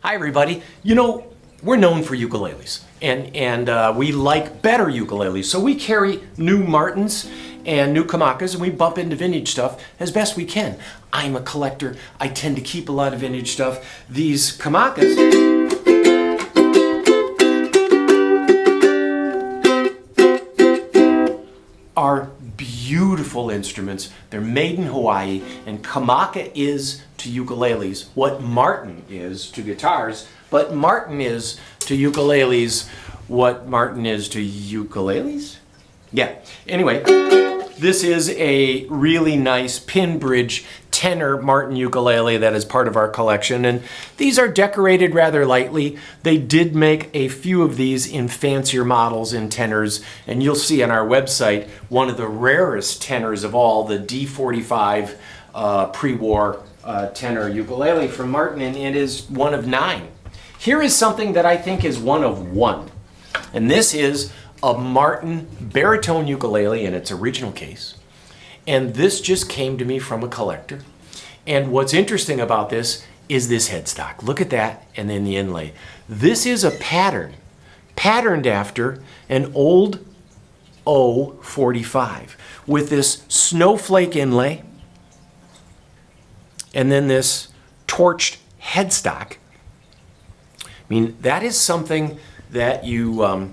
Hi everybody. You know, we're known for ukuleles and we like better ukuleles. So we carry new Martins and new Kamakas and we bump into vintage stuff as best we can. I'm a collector. I tend to keep a lot of vintage stuff. These Kamakas are beautiful instruments. They're made in Hawaii, and Kamaka is to ukuleles what Martin is to guitars, but Martin is to ukuleles what Martin is to ukuleles? Yeah, anyway, this is a really nice pin bridge tenor Martin ukulele that is part of our collection, and these are decorated rather lightly. They did make a few of these in fancier models in tenors, and you'll see on our website one of the rarest tenors of all, the D45 pre-war tenor ukulele from Martin, and it is one of 9. Here is something that I think is one of 1, and this is a Martin baritone ukulele in its original case. And this just came to me from a collector. And what's interesting about this is this headstock. Look at that, and then the inlay. This is a pattern, patterned after an old O45 with this snowflake inlay and then this torched headstock. I mean, that is something that you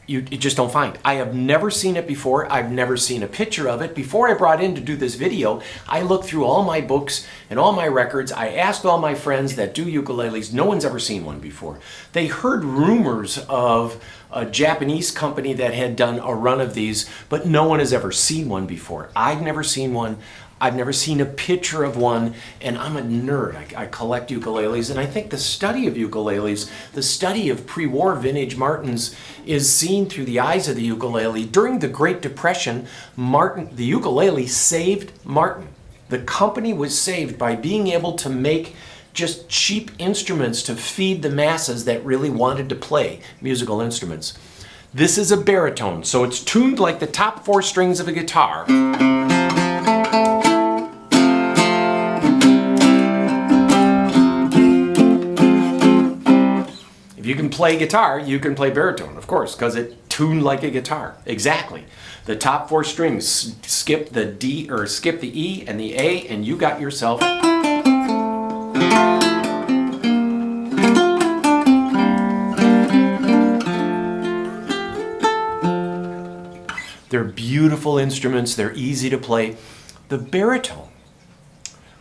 just don't find. I have never seen it before. I've never seen a picture of it. Before I brought in to do this video, I looked through all my books and all my records. I asked all my friends that do ukuleles. No one's ever seen one before. They heard rumors of a Japanese company that had done a run of these, but no one has ever seen one before. I've never seen one. I've never seen a picture of one, and I'm a nerd. I collect ukuleles, and I think the study of ukuleles, the study of pre-war vintage Martins, is seen through the eyes of the ukulele. During the Great Depression, the ukulele saved Martin. The company was saved by being able to make just cheap instruments to feed the masses that really wanted to play musical instruments. This is a baritone, so it's tuned like the top 4 strings of a guitar. If you can play guitar, you can play baritone, of course, because it tuned like a guitar. Exactly. The top 4 strings, skip the D or skip the E and the A, and you got yourself. They're beautiful instruments. They're easy to play. The baritone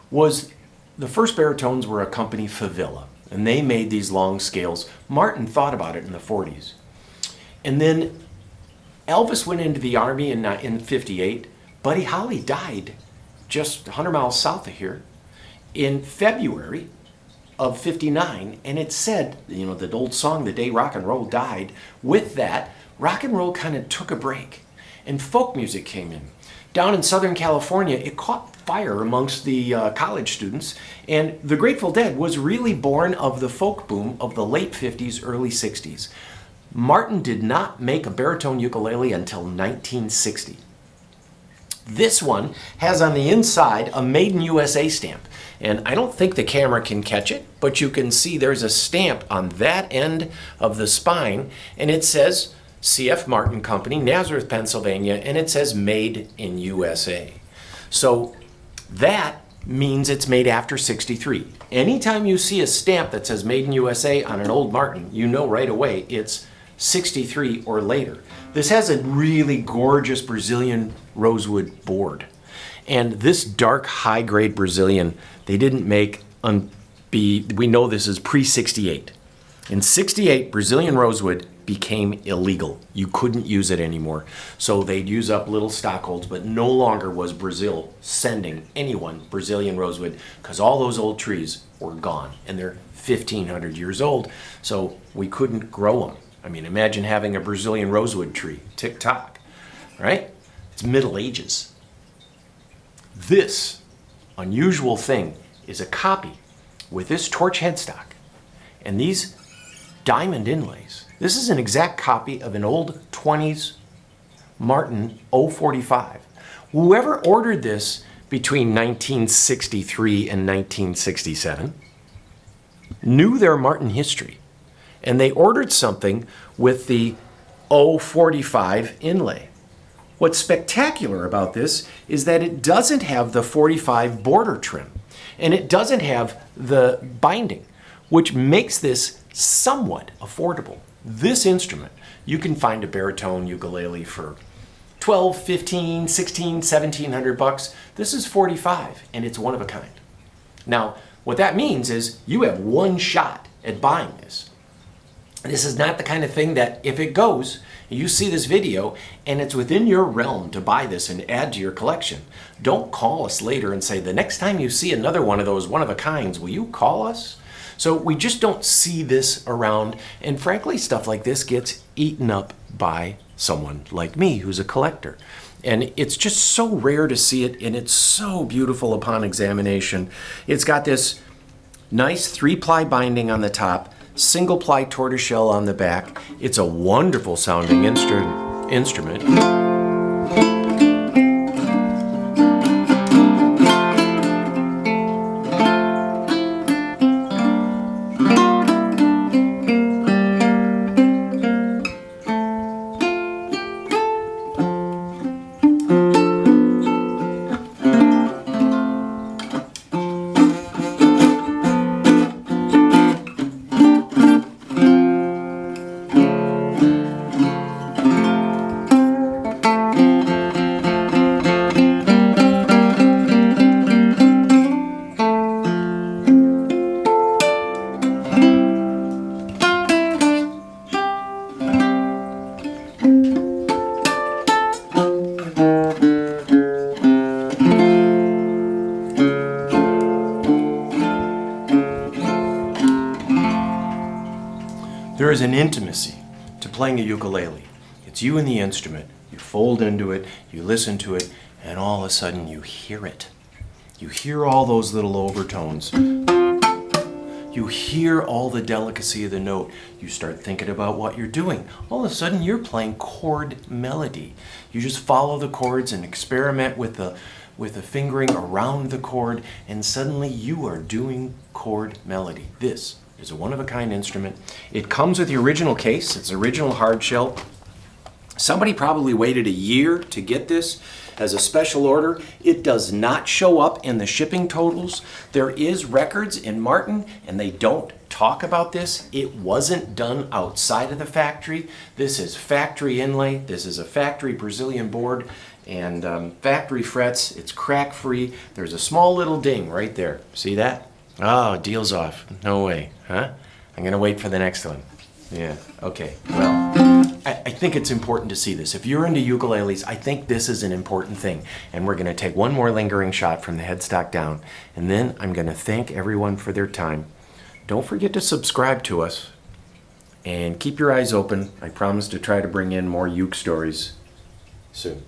was, the first baritones were a company, Favilla. And they made these long scales. Martin thought about it in the 40s. And then Elvis went into the Army in 58. Buddy Holly died just 100 miles south of here in February of 59. And it said, you know, the old song, The Day Rock and Roll Died. With that, rock and roll kind of took a break. And folk music came in. Down in Southern California, it caught fire amongst the college students, and the Grateful Dead was really born of the folk boom of the late 50s, early 60s. Martin did not make a baritone ukulele until 1960. This one has on the inside a Made in USA stamp, and I don't think the camera can catch it, but you can see there's a stamp on that end of the spine, and it says C.F. Martin Company, Nazareth, Pennsylvania, and it says Made in USA. So that means it's made after 63. Anytime you see a stamp that says Made in USA on an old Martin, you know right away it's 63 or later. This has a really gorgeous Brazilian rosewood board. And this dark, high-grade Brazilian, they didn't make, we know this is pre-68. In 68, Brazilian rosewood became illegal. You couldn't use it anymore. So they'd use up little stockholds, but no longer was Brazil sending anyone Brazilian rosewood because all those old trees were gone and they're 1,500 years old. So we couldn't grow them. I mean, imagine having a Brazilian rosewood tree, tick-tock, right? It's Middle Ages. This unusual thing is a copy with this torch headstock and these diamond inlays. This is an exact copy of an old 20s Martin 045. Whoever ordered this between 1963 and 1967 knew their Martin history, and they ordered something with the 045 inlay. What's spectacular about this is that it doesn't have the 45 border trim, and it doesn't have the binding, which makes this somewhat affordable. This instrument, you can find a baritone ukulele for 12, 15, 16, 1700 bucks. This is 45, and it's one of a kind. Now, what that means is you have one shot at buying this. This is not the kind of thing that if it goes, you see this video and it's within your realm to buy this and add to your collection, don't call us later and say, the next time you see another one of those one-of-a-kinds, will you call us? So we just don't see this around, and frankly, stuff like this gets eaten up by someone like me who's a collector. And it's just so rare to see it, and it's so beautiful upon examination. It's got this nice 3-ply binding on the top, single-ply tortoiseshell on the back. It's a wonderful sounding instrument. There is an intimacy to playing a ukulele. It's you and the instrument. You fold into it, you listen to it, and all of a sudden you hear it. You hear all those little overtones. You hear all the delicacy of the note. You start thinking about what you're doing. All of a sudden you're playing chord melody. You just follow the chords and experiment with the fingering around the chord, and suddenly you are doing chord melody. This is a one-of-a-kind instrument. It comes with the original case. It's original hard shell. Somebody probably waited a year to get this as a special order. It does not show up in the shipping totals. There is records in Martin, and they don't talk about this. It wasn't done outside of the factory. This is factory inlay. This is a factory Brazilian board and factory frets. It's crack-free. There's a small little ding right there. See that? Oh, deal's off. No way, huh? I'm gonna wait for the next one. Yeah, okay, well, I think it's important to see this. If you're into ukuleles, I think this is an important thing. And we're gonna take one more lingering shot from the headstock down, and then I'm gonna thank everyone for their time. Don't forget to subscribe to us, and keep your eyes open. I promise to try to bring in more uke stories soon.